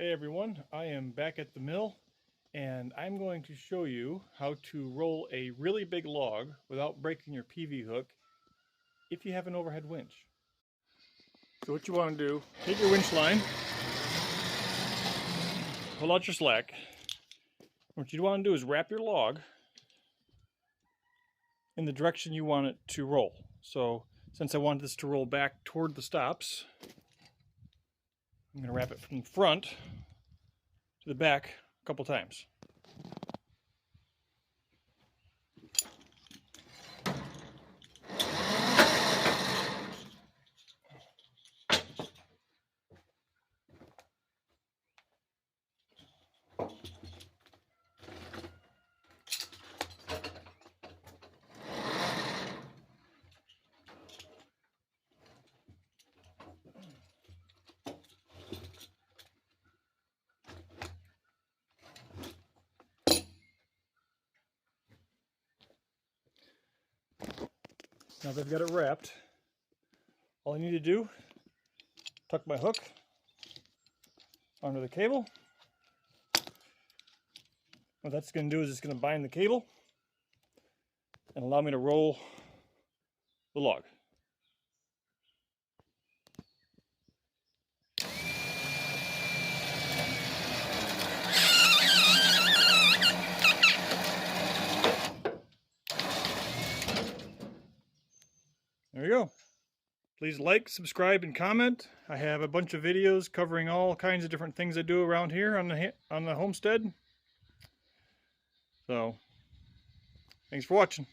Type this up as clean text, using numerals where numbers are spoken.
Hey everyone, I am back at the mill and I'm going to show you how to roll a really big log without breaking your PV hook if you have an overhead winch. So what you want to do, take your winch line, pull out your slack. What you want to do is wrap your log in the direction you want it to roll. So since I want this to roll back toward the stops, I'm going to wrap it from the front to the back a couple times. Now that I've got it wrapped, all I need to do, tuck my hook under the cable. What that's going to do is it's going to bind the cable and allow me to roll the log. There you go. Please like, subscribe, and comment. I have a bunch of videos covering all kinds of different things I do around here on the homestead. So, thanks for watching.